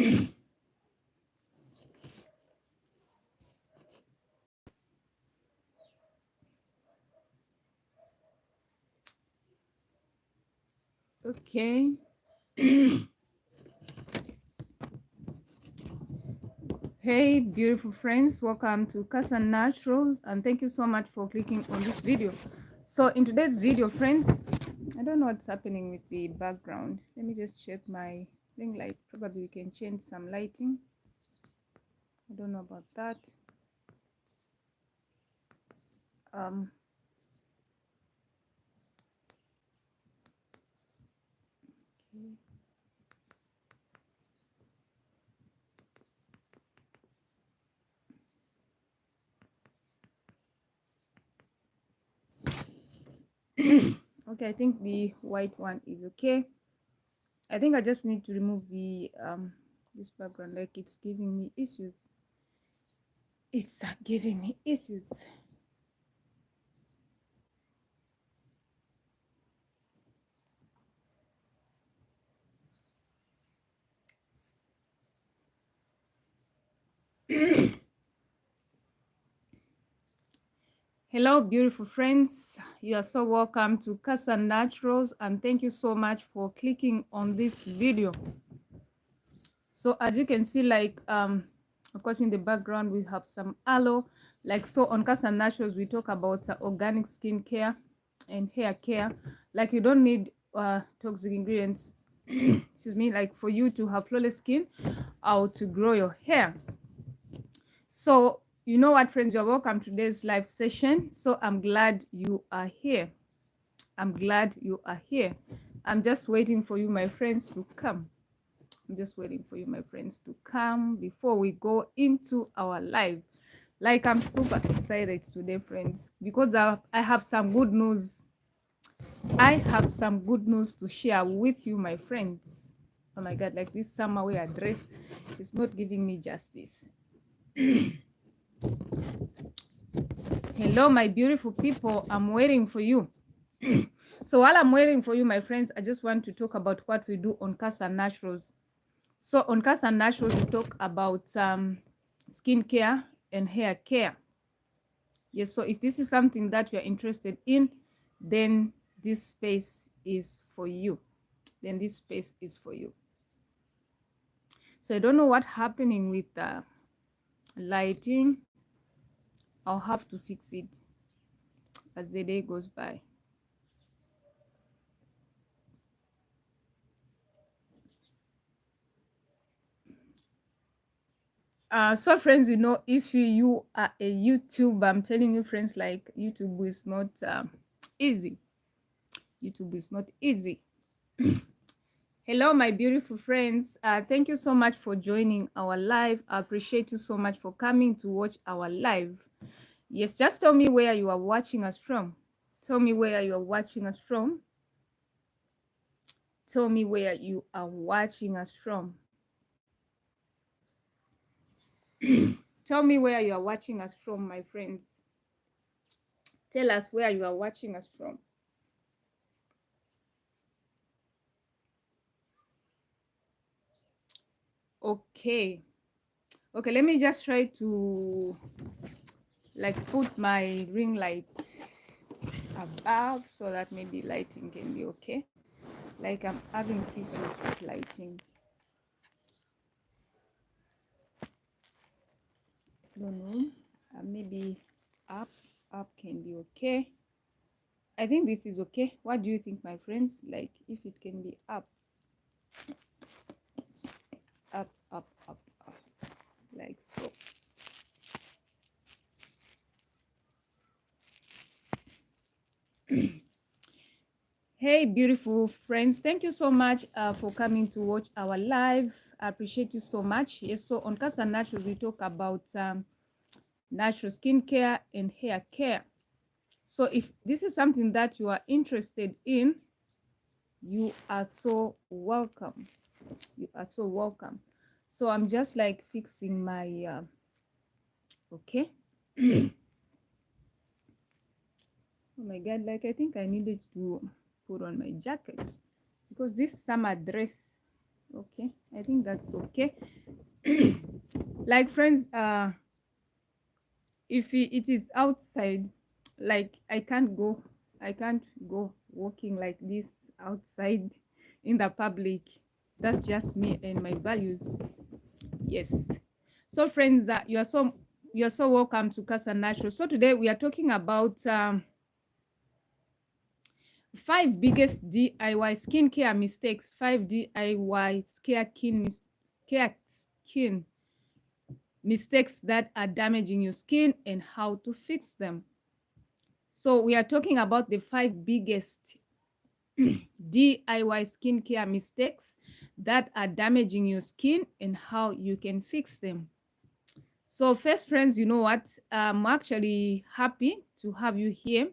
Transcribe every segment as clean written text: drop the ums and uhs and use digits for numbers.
Okay. Hey, beautiful friends, welcome to Cassia Naturals, and thank you so much for clicking on this video. So in today's video, friends, I don't know what's happening with the background. Let me just check my ring light. Probably we can change some lighting. I don't know about that. Um okay. Okay, I think the white one is okay. I think I just need to remove the this background, like it's giving me issues. It's giving me issues. Hello, beautiful friends. You are so welcome to Cassia Naturals, and thank you so much for clicking on this video. So as you can see, like of course in the background we have some aloe. Like so on Cassia Naturals we talk about organic skincare and hair care. Like you don't need toxic ingredients excuse me, like for you to have flawless skin or to grow your hair. So you know what, friends, you're welcome to today's live session. So I'm glad you are here. I'm glad you are here. I'm just waiting for you, my friends, to come. I'm just waiting for you, my friends, to come before we go into our live. Like I'm super excited today, friends, because I have some good news. I have some good news to share with you, my friends. Oh my God, like this summer we are dressed is not giving me justice. Hello, my beautiful people. I'm waiting for you. So while I'm waiting for you, my friends, I just want to talk about what we do on Cassia Naturals. So on Cassia Naturals, we talk about skincare and hair care. Yes, so if this is something that you're interested in, then this space is for you. Then this space is for you. So I don't know what's happening with the lighting. I'll have to fix it as the day goes by. So friends, you know, if you are a YouTuber, I'm telling you, friends, like YouTube is not easy. YouTube is not easy. Hello, my beautiful friends. Thank you so much for joining our live. I appreciate you so much for coming to watch our live. Yes, just tell me where you are watching us from. Tell me where you are watching us from. Tell me where you are watching us from. Tell me where you are watching us from, my friends. Tell us where you are watching us from. Okay. Okay, let me just try to like put my ring light above so that maybe lighting can be okay. Like I'm having issues with lighting. I don't know. Maybe up can be okay. I think this is okay. What do you think, my friends? Like if it can be up, up, up, up, up, like so. Hey, beautiful friends. Thank you so much for coming to watch our live. I appreciate you so much. Yes, so on Cassia Naturals, we talk about natural skincare and hair care. So if this is something that you are interested in, you are so welcome. You are so welcome. So I'm just like fixing my okay. Oh my God, like I think I needed to put on my jacket because this summer dress, Okay, I think that's okay. Like friends, if it is outside, like I can't go walking like this outside in the public. That's just me and my values. Yes. So friends, you are so welcome to Cassia Naturals. So today we are talking about 5 biggest DIY skincare mistakes. 5 DIY skin mistakes that are damaging your skin and how to fix them. So we are talking about the 5 biggest DIY skincare mistakes that are damaging your skin and how you can fix them. So first, friends, you know what? I'm actually happy to have you here.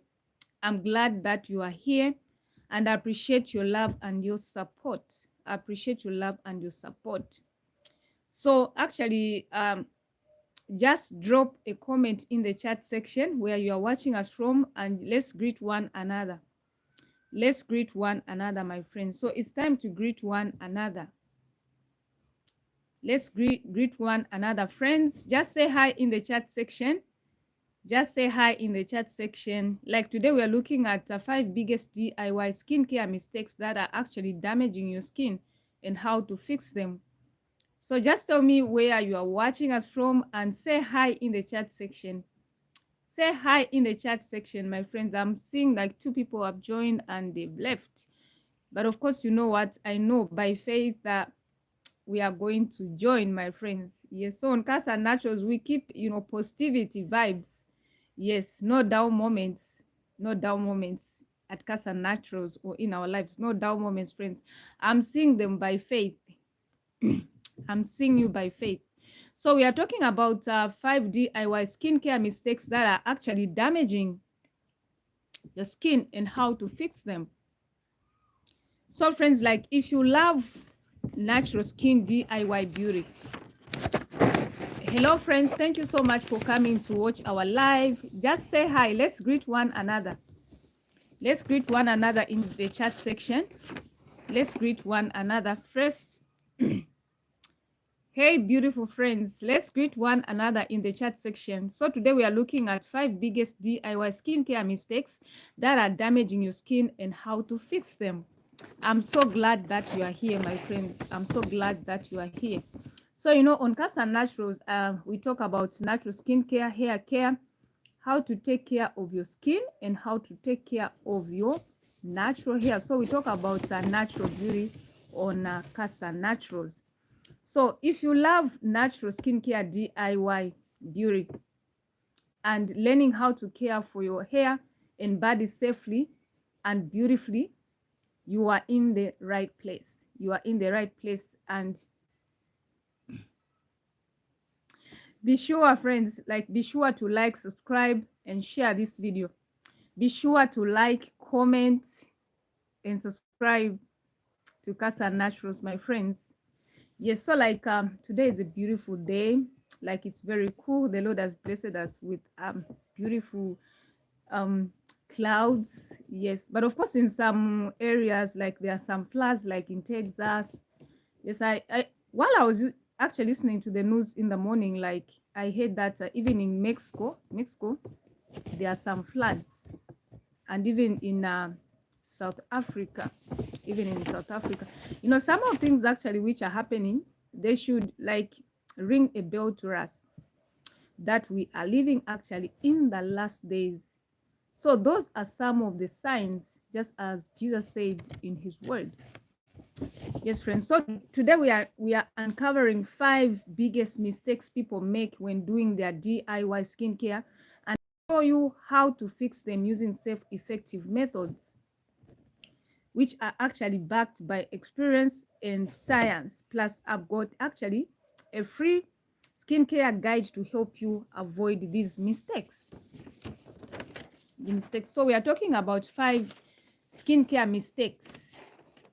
I'm glad that you are here, and I appreciate your love and your support. I appreciate your love and your support. So actually, just drop a comment in the chat section where you are watching us from, and let's greet one another. Let's greet one another, my friends. So it's time to greet one another. Let's greet one another, friends. Just say hi in the chat section. Just say hi in the chat section. Like today, we are looking at the 5 biggest DIY skincare mistakes that are actually damaging your skin and how to fix them. So just tell me where you are watching us from and say hi in the chat section. Say hi in the chat section, my friends. I'm seeing like 2 people have joined and they've left. But of course, you know what? I know by faith that we are going to join, my friends. Yes, so on Cassia Naturals, we keep, positivity vibes. Yes, no down moments. No down moments at Cassia Naturals or in our lives. No down moments, friends. I'm seeing them by faith. I'm seeing you by faith. So we are talking about 5 DIY skincare mistakes that are actually damaging your skin and how to fix them. So friends, like if you love natural skin DIY beauty, hello friends, thank you so much for coming to watch our live. Just say hi. Let's greet one another. Let's greet one another in the chat section. Let's greet one another first. Hey, beautiful friends, let's greet one another in the chat section. So today we are looking at 5 biggest DIY skincare mistakes that are damaging your skin and how to fix them. I'm so glad that you are here, my friends. I'm so glad that you are here. So, on Cassia Naturals, we talk about natural skincare, hair care, how to take care of your skin, and how to take care of your natural hair. So we talk about natural beauty on Cassia Naturals. So if you love natural skincare DIY beauty and learning how to care for your hair and body safely and beautifully, you are in the right place. You are in the right place. And be sure, friends, be sure to like, subscribe, and share this video. Be sure to like, comment, and subscribe to Cassia Naturals, my friends. Yes, so today is a beautiful day. Like it's very cool. The Lord has blessed us with beautiful um clouds. Yes, but of course in some areas like there are some floods like in Texas. Yes, I while I was actually listening to the news in the morning, like I heard that even in Mexico, there are some floods, and even in South Africa, even in South Africa, some of the things actually which are happening, they should like ring a bell to us that we are living actually in the last days. So those are some of the signs, just as Jesus said in his word. Yes, friends. So today we are uncovering 5 biggest mistakes people make when doing their DIY skincare and show you how to fix them using safe, effective methods, which are actually backed by experience and science. Plus, I've got actually a free skincare guide to help you avoid these mistakes. So we are talking about 5 skincare mistakes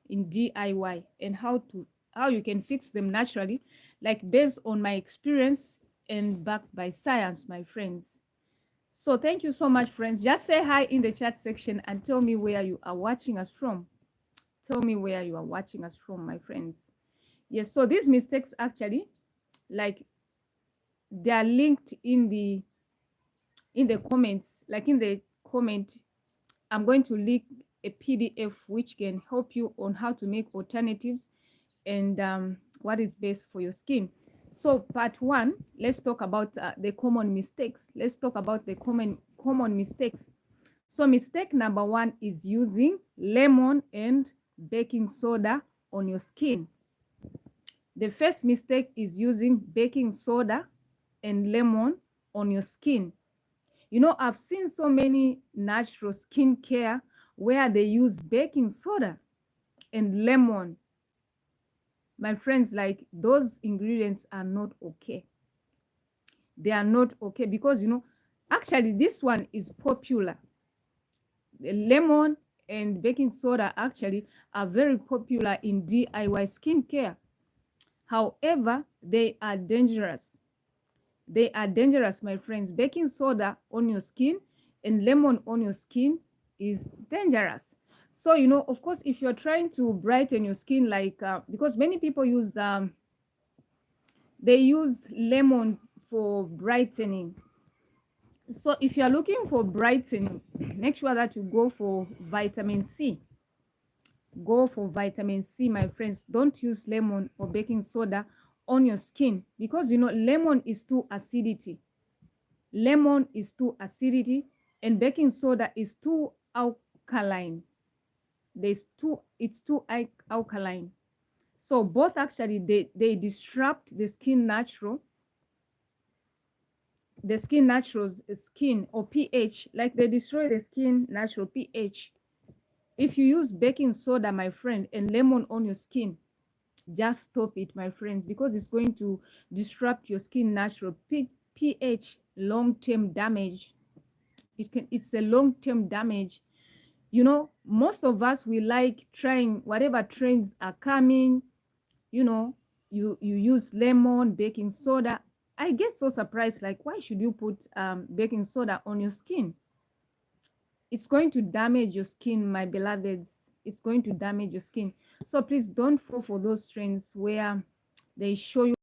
in DIY and how you can fix them naturally, like based on my experience and backed by science, my friends. So thank you so much, friends. Just say hi in the chat section and tell me where you are watching us from. Tell me where you are watching us from, my friends. Yes, so these mistakes actually, like, they are linked in the comments. Like in the comment, I'm going to link a PDF which can help you on how to make alternatives and what is best for your skin. So part one, let's talk about the common mistakes. Let's talk about the common mistakes. So mistake number one is using lemon and baking soda on your skin. The first mistake is using baking soda and lemon on your skin. You know, I've seen so many natural skincare where they use baking soda and lemon. My friends, like, those ingredients are not okay. They are not okay because, you know, actually this one is popular. The lemon and baking soda actually are very popular in DIY skincare. However, they are dangerous. They are dangerous, my friends. Baking soda on your skin and lemon on your skin is dangerous. So, you know, of course, if you're trying to brighten your skin, like, because many people use, they use lemon for brightening. So if you're looking for brightening, make sure that you go for vitamin C. Go for vitamin C, my friends. Don't use lemon or baking soda on your skin because, you know, lemon is too acidity. Lemon is too acidity and baking soda is too alkaline. It's too alkaline. So both actually they disrupt the skin naturals skin or pH, like they destroy the skin natural pH. If you use baking soda, my friend, and lemon on your skin, just stop it, my friend, because it's going to disrupt your skin natural pH. Long-term damage. It's a long-term damage. You know, most of us, we like trying whatever trends are coming. You know, you use lemon, baking soda. I get so surprised, like, why should you put baking soda on your skin? It's going to damage your skin, my beloveds. It's going to damage your skin. So please don't fall for those trends where they show you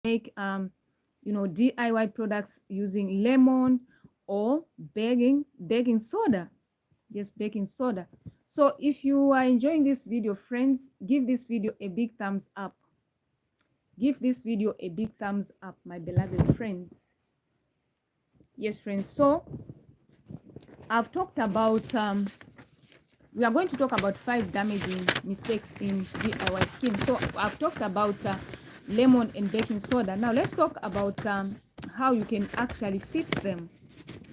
make you know, DIY products using lemon or baking soda. Yes, baking soda. So if you are enjoying this video, friends, give this video a big thumbs up. Give this video a big thumbs up, my beloved friends. Yes, friends. So I've talked about we are going to talk about 5 damaging mistakes in DIY skin. So I've talked about lemon and baking soda. Now let's talk about how you can actually fix them.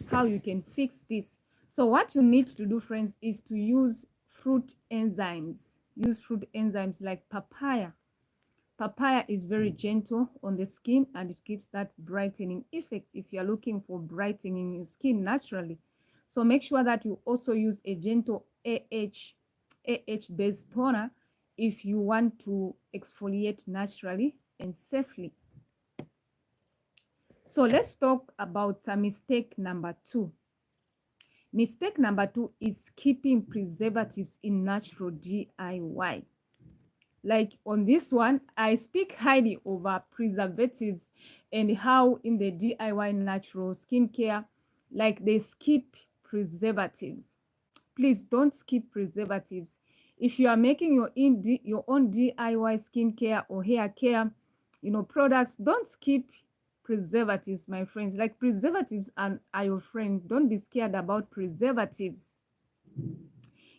How you can fix this. So what you need to do, friends, is to use fruit enzymes. Use fruit enzymes like papaya. Papaya is very gentle on the skin and it gives that brightening effect if you're looking for brightening your skin naturally. So make sure that you also use a gentle AH based toner if you want to exfoliate naturally and safely. So let's talk about mistake number 2. Mistake number 2 is keeping preservatives in natural DIY. Like on this one, I speak highly over preservatives and how in the DIY natural skincare, like they skip preservatives. Please don't skip preservatives. If you are making your own DIY skincare or hair care, you know, products, don't skip preservatives, my friends. Like preservatives are your friend. Don't be scared about preservatives.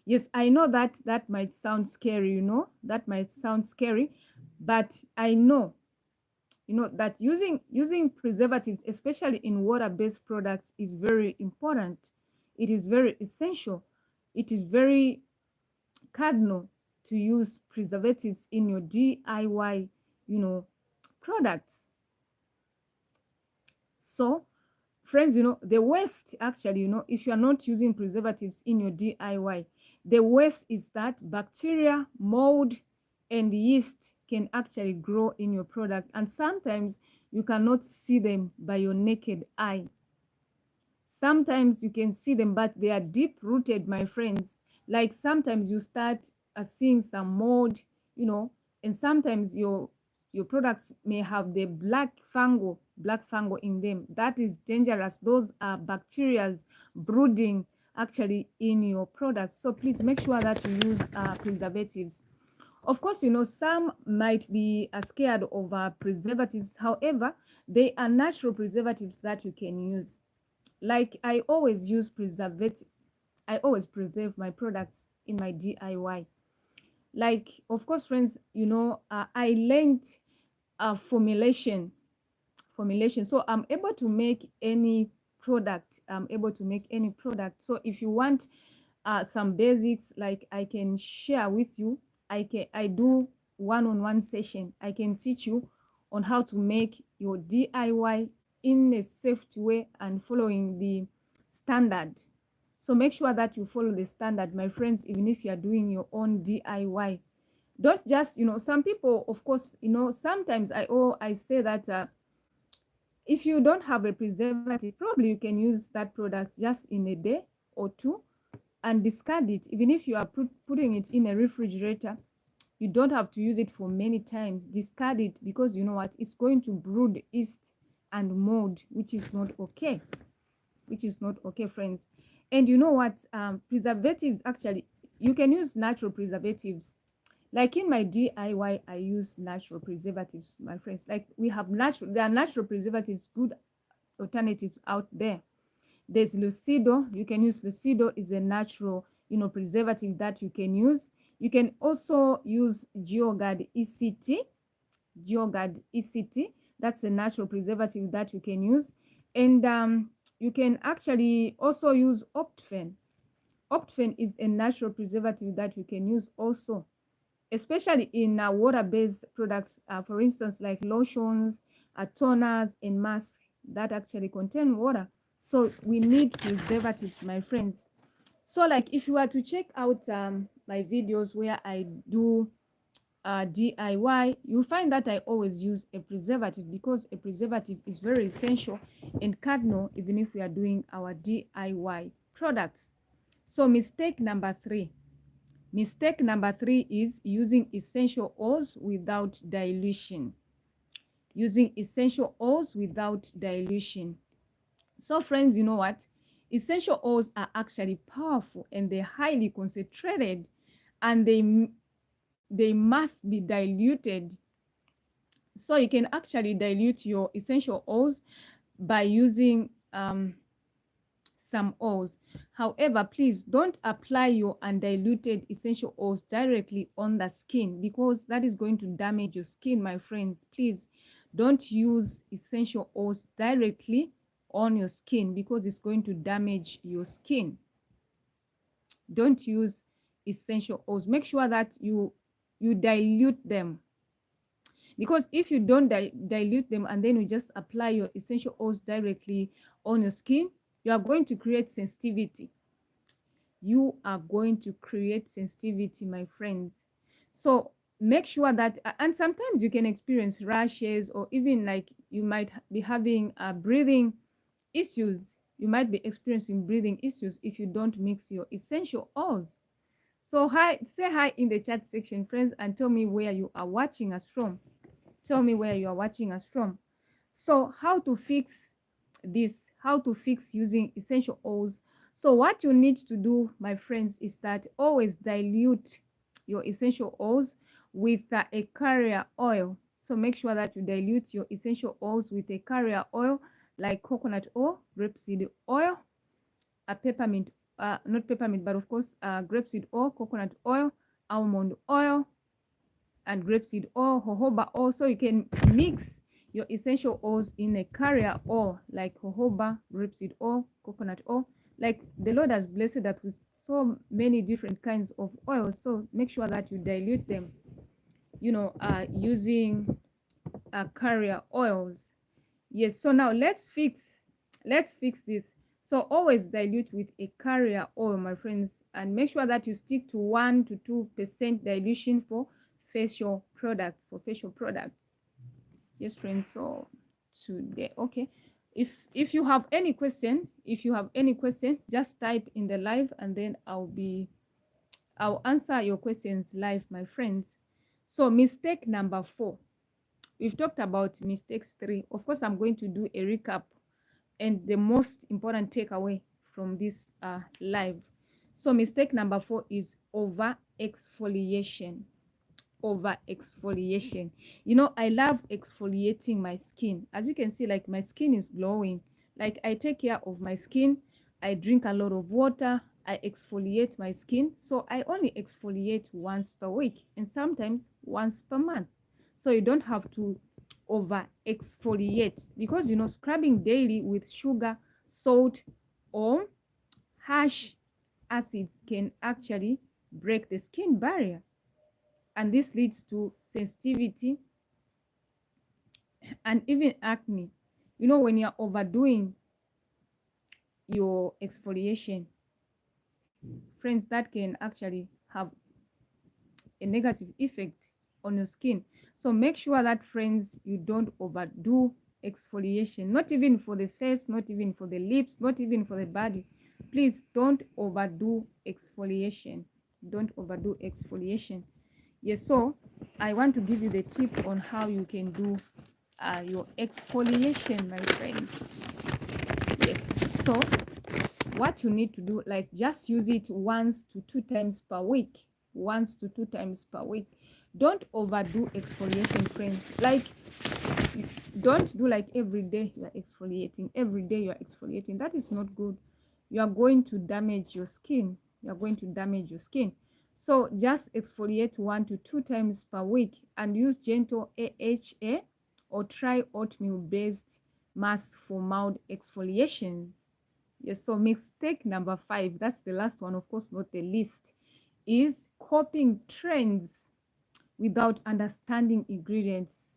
Yes, I know that that might sound scary, you know, that might sound scary, but I know, you know, that using preservatives, especially in water-based products, is very important. It is very essential. It is very cardinal to use preservatives in your DIY, you know, products. So friends, you know, the worst actually, you know, if you are not using preservatives in your DIY, the worst is that bacteria, mold, and yeast can actually grow in your product. And sometimes you cannot see them by your naked eye. Sometimes you can see them, but they are deep rooted, my friends. Like sometimes you start seeing some mold, you know, and sometimes Your products may have the black fungal in them. That is dangerous. Those are bacteria brooding actually in your products. So please make sure that you use preservatives. Of course, some might be scared of preservatives. However, they are natural preservatives that you can use. Like I always use preservative. I always preserve my products in my DIY. Like, of course, friends, I learned formulation. So I'm able to make any product. So if you want some basics, like I can share with you, I do one-on-one session. I can teach you on how to make your DIY in a safe way and following the standard. So make sure that you follow the standard, my friends, even if you are doing your own DIY. Don't just, some people, of course, sometimes I say that if you don't have a preservative, probably you can use that product just in a day or two and discard it. Even if you are putting it in a refrigerator, you don't have to use it for many times. Discard it, because you know what, it's going to brood yeast and mold, which is not okay. Friends. And you know what, preservatives, actually, you can use natural preservatives. Like in my DIY, I use natural preservatives, my friends. Like there are natural preservatives, good alternatives out there. There's Lucido. You can use Lucido. Is a natural, preservative that you can use. You can also use Geogard ECT. That's a natural preservative that you can use. And you can actually also use Optfen. Optfen is a natural preservative that you can use also, especially in water-based products, for instance, like lotions, toners, and masks that actually contain water. So we need preservatives, my friends. So like if you were to check out my videos where I do DIY, you find that I always use a preservative, because a preservative is very essential and cardinal even if we are doing our DIY products. So mistake number three is using essential oils without dilution. So friends, you know what? Essential oils are actually powerful and they're highly concentrated, and they must be diluted. So you can actually dilute your essential oils by using some oils. However, please don't apply your undiluted essential oils directly on the skin, because that is going to damage your skin, my friends. Please don't use essential oils directly on your skin, because it's going to damage your skin. Don't use essential oils. Make sure that you dilute them, because if you don't dilute them and then you just apply your essential oils directly on your skin, you are going to create sensitivity. My friends. So make sure that, and sometimes you can experience rashes, or even like you might be having breathing issues. You might be experiencing breathing issues if you don't mix your essential oils. So say hi in the chat section, friends, and tell me where you are watching us from. So how to fix this? How to fix using essential oils? So what you need to do, my friends, is that always dilute your essential oils with a carrier oil. So make sure that you dilute your essential oils with a carrier oil, like coconut oil, grapeseed oil, a peppermint, not peppermint, but of course grapeseed oil, coconut oil, almond oil, and grapeseed oil, jojoba oil. So you can mix your essential oils in a carrier oil, like jojoba, grapeseed oil, coconut oil. Like the Lord has blessed us with so many different kinds of oils. So make sure that you dilute them, using carrier oils. Yes. So now let's fix this. So always dilute with a carrier oil, my friends, and make sure that you stick to 1 to 2% dilution for facial products. Yes, friends. So today, okay, if you have any question, just type in the live, and then I'll answer your questions live, my friends. So mistake number 4 we've talked about mistakes 3. Of course, I'm going to do a recap and the most important takeaway from this live. So mistake number 4 is over exfoliation. Over exfoliation. You know, I love exfoliating my skin. As you can see, like my skin is glowing. Like I take care of my skin. I drink a lot of water. I exfoliate my skin. So I only exfoliate once per week and sometimes once per month. So you don't have to over exfoliate, because you know, scrubbing daily with sugar, salt, or harsh acids can actually break the skin barrier, and this leads to sensitivity and even acne. You know, when you're overdoing your exfoliation, friends, that can actually have a negative effect on your skin. So make sure that, friends, you don't overdo exfoliation, not even for the face, not even for the lips, not even for the body. Please don't overdo exfoliation. Don't overdo exfoliation. Yes, so I want to give you the tip on how you can do your exfoliation, my friends. Yes, so what you need to do, like, just use it 1 to 2 times per week. 1 to 2 times per week. Don't overdo exfoliation, friends. Like, don't do like every day you are exfoliating, every day you are exfoliating. That is not good. You are going to damage your skin. You are going to damage your skin. So just exfoliate 1 to 2 times per week and use gentle AHA or try oatmeal based mask for mild exfoliations. Yes, so mistake number 5, that's the last one, of course, not the least, is copying trends without understanding ingredients.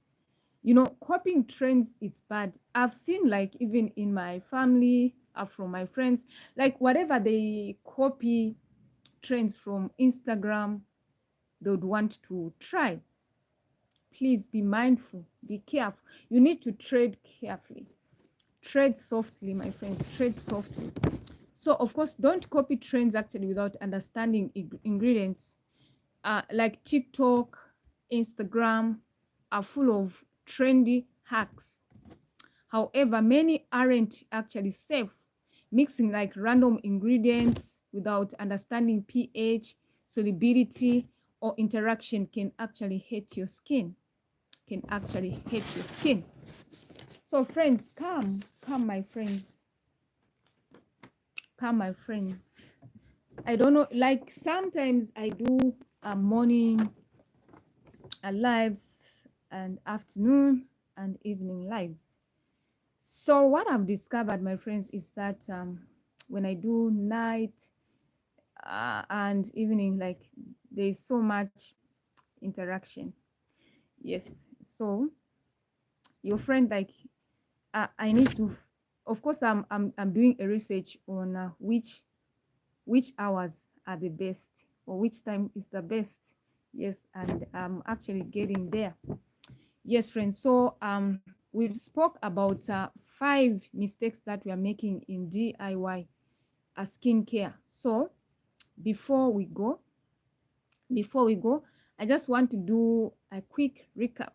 You know, copying trends is bad. I've seen, like, even in my family, from my friends, like whatever they copy trends from Instagram, they would want to try. Please be mindful, be careful. You need to trade carefully. Tread softly, my friends, tread softly. So, of course, don't copy trends actually without understanding ingredients. Like TikTok, Instagram are full of trendy hacks. However, many aren't actually safe. Mixing like random ingredients without understanding pH, solubility, or interaction can actually hurt your skin. Can actually hurt your skin. So, friends, come, my friends. Come, my friends. I don't know, like sometimes I do morning lives and afternoon and evening lives. So what I've discovered, my friends, is that when I do night and evening, like, there's so much interaction. Yes, so your friend, like, I need to, of course, I'm doing a research on which hours are the best, or which time is the best. Yes, and I'm actually getting there. Yes, friends, so we've spoke about 5 mistakes that we are making in DIY skincare. So before we go, I just want to do a quick recap.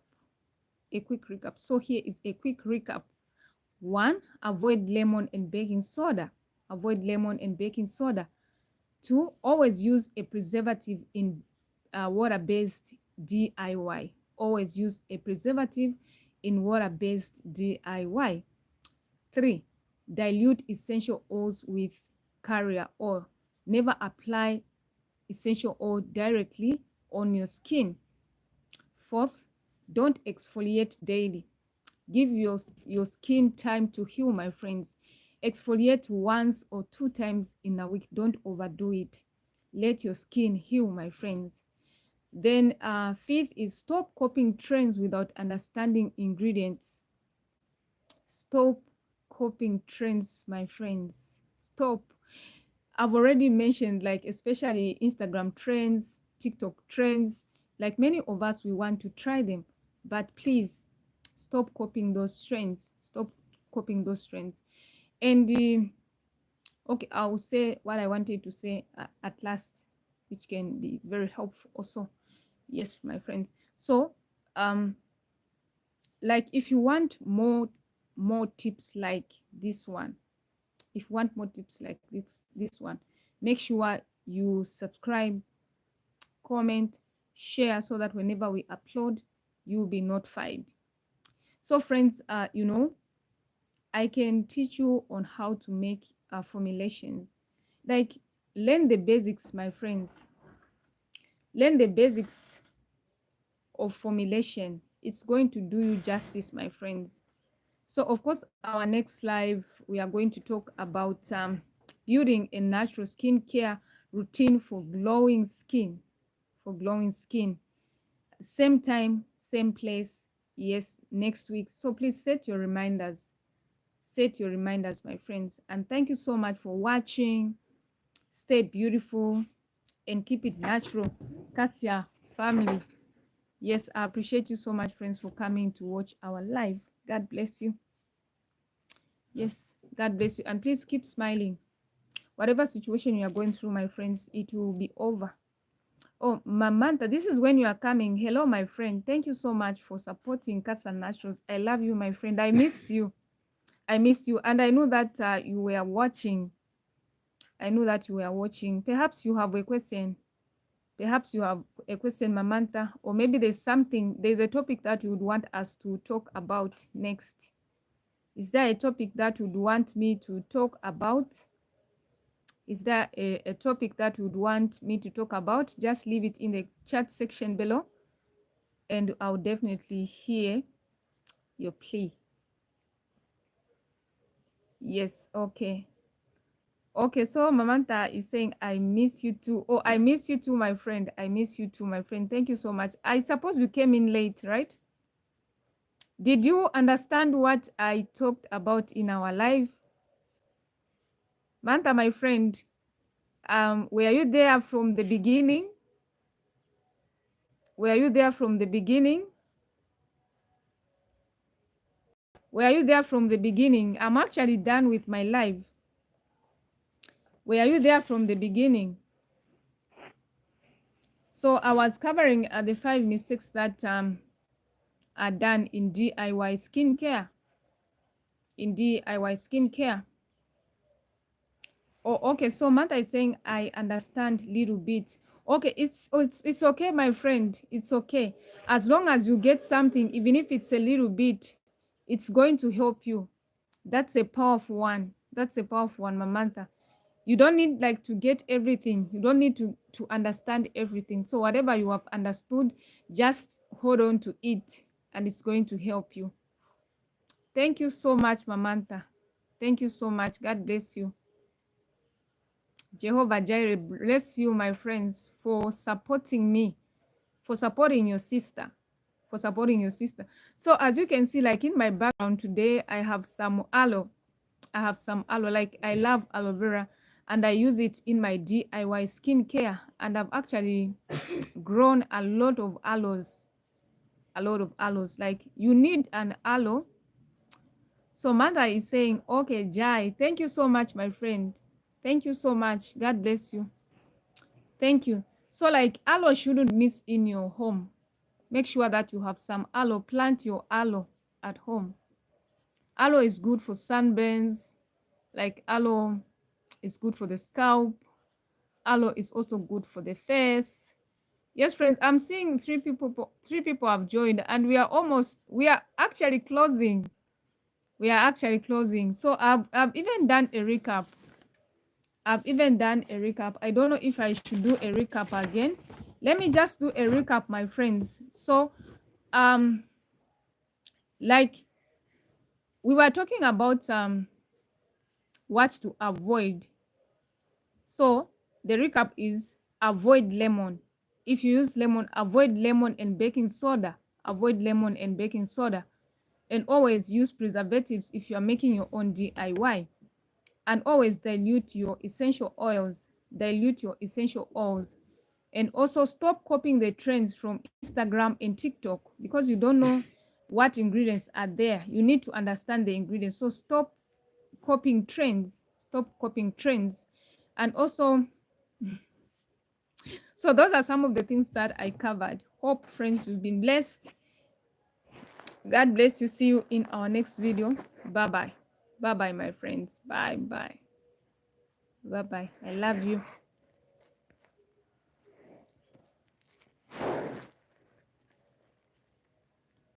So here is a quick recap. 1, avoid lemon and baking soda. Avoid lemon and baking soda. 2, always use a preservative in water-based DIY. Always use a preservative in water-based DIY. 3, dilute essential oils with carrier oil. Never apply essential oil directly on your skin. 4th, don't exfoliate daily. Give your skin time to heal, my friends. Exfoliate 1 or 2 times in a week. Don't overdo it. Let your skin heal, my friends. Then 5th is stop copying trends without understanding ingredients. Stop copying trends, my friends. Stop. I've already mentioned, like, especially Instagram trends, TikTok trends. Like, many of us, we want to try them, but please stop copying those trends. Stop copying those trends. And okay, I'll say what I wanted to say at last, which can be very helpful also. Yes, my friends. So like if you want more tips like this one, if you want more tips like this one, make sure you subscribe, comment, share, so that whenever we upload, you will be notified. So friends, I can teach you on how to make formulations. Like, learn the basics, my friends. Learn the basics of formulation. It's going to do you justice, my friends. So of course, our next live, we are going to talk about building a natural skincare routine for glowing skin. For glowing skin. Same time, same place. Yes, next week. So please set your reminders. Set your reminders, my friends. And thank you so much for watching. Stay beautiful and keep it natural. Cassia family. Yes, I appreciate you so much, friends, for coming to watch our live. God bless you. Yes, God bless you. And please keep smiling. Whatever situation you are going through, my friends, it will be over. Oh, Mamanta, this is when you are coming. Hello, my friend. Thank you so much for supporting Cassia Naturals. I love you, my friend. I missed you. I missed you. And I know that you were watching. I know that you were watching. Perhaps you have a question. Perhaps you have a question, Mamanta. Or maybe there's a topic that you would want us to talk about next. Is there a topic that you would want me to talk about? Is there a topic that you would want me to talk about? Just leave it in the chat section below, and I'll definitely hear your plea. Yes, okay. Okay, so Mamanta is saying, I miss you too. Oh, I miss you too, my friend. I miss you too, my friend. Thank you so much. I suppose we came in late, right? Did you understand what I talked about in our live? Manta, my friend, were you there from the beginning? Were you there from the beginning? Were you there from the beginning? I'm actually done with my live. Were you there from the beginning? So I was covering the 5 mistakes that are done in DIY skincare. In DIY skincare. Oh, okay. So Manta is saying I understand little bit. Okay, it's okay, my friend. It's okay. As long as you get something, even if it's a little bit, it's going to help you. That's a powerful one. That's a powerful one, Mamanta. You don't need like to get everything. You don't need to understand everything. So whatever you have understood, just hold on to it, and it's going to help you. Thank you so much, Mamanta. Thank you so much. God bless you. Jehovah Jireh bless you, my friends, for supporting me, for supporting your sister, for supporting your sister. So as you can see, like in my background today, I have some aloe. I have some aloe. Like, I love aloe vera, and I use it in my DIY skincare. And I've actually grown a lot of aloes. A lot of aloes. Like, you need an aloe. So Mother is saying, okay, Jai, thank you so much, my friend. Thank you so much. God bless you. Thank you. So like, aloe shouldn't miss in your home. Make sure that you have some aloe. Plant your aloe at home. Aloe is good for sunburns. Like, aloe is good for the scalp. Aloe is also good for the face. Yes, friends, I'm seeing three people have joined, and we are actually closing. We are actually closing. So I've even done a recap. I don't know if I should do a recap again. Let me just do a recap, my friends. So like, we were talking about what to avoid. So the recap is: avoid lemon. If you use lemon, avoid lemon and baking soda. Avoid lemon and baking soda. And always use preservatives if you are making your own DIY. And always dilute your essential oils. Dilute your essential oils. And also stop copying the trends from Instagram and TikTok, because you don't know what ingredients are there. You need to understand the ingredients. So stop copying trends. Stop copying trends. And also, so those are some of the things that I covered. Hope, friends, you've been blessed God bless you. See you in our next video. Bye bye. Bye bye, my friends. Bye bye. Bye bye. I love you.